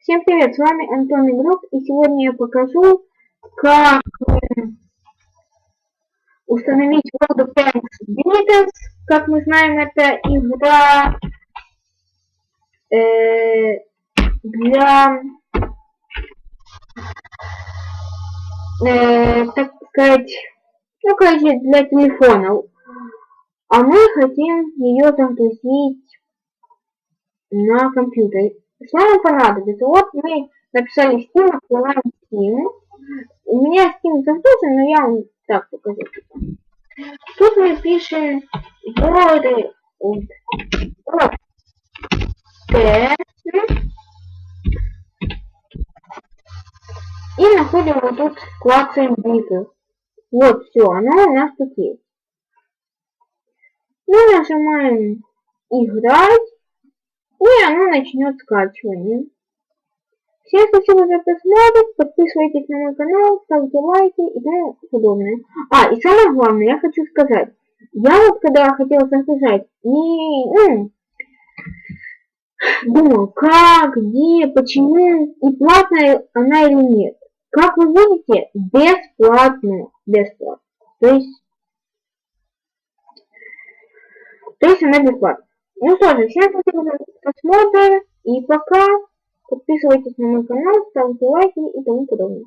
Всем привет, с вами Антон Игрок, и сегодня я покажу, как установить World of Tanks Beatles. Как мы знаем, это игра для, так сказать, ну, короче, для телефонов. А мы хотим ее загрузить на компьютере. Что нам понадобится? Вот мы написали Steam, открываем Steam. У меня Steam загружен, но я вам так покажу. Тут мы пишем World of Tanks и находим вот тут клацаем Beatles. Вот все, оно у нас тут есть. Мы нажимаем играть, и оно начнет скачивание. Всем спасибо за просмотр, подписывайтесь на мой канал, ставьте лайки и тому подобное. И самое главное, я хочу сказать, я вот когда хотела загружать, думал, как, где, почему, и платная она или нет. Как вы видите, бесплатно. То есть она бесплатна. Ну что же, всем спасибо за просмотр, и пока. Подписывайтесь на мой канал, ставьте лайки и тому подобное.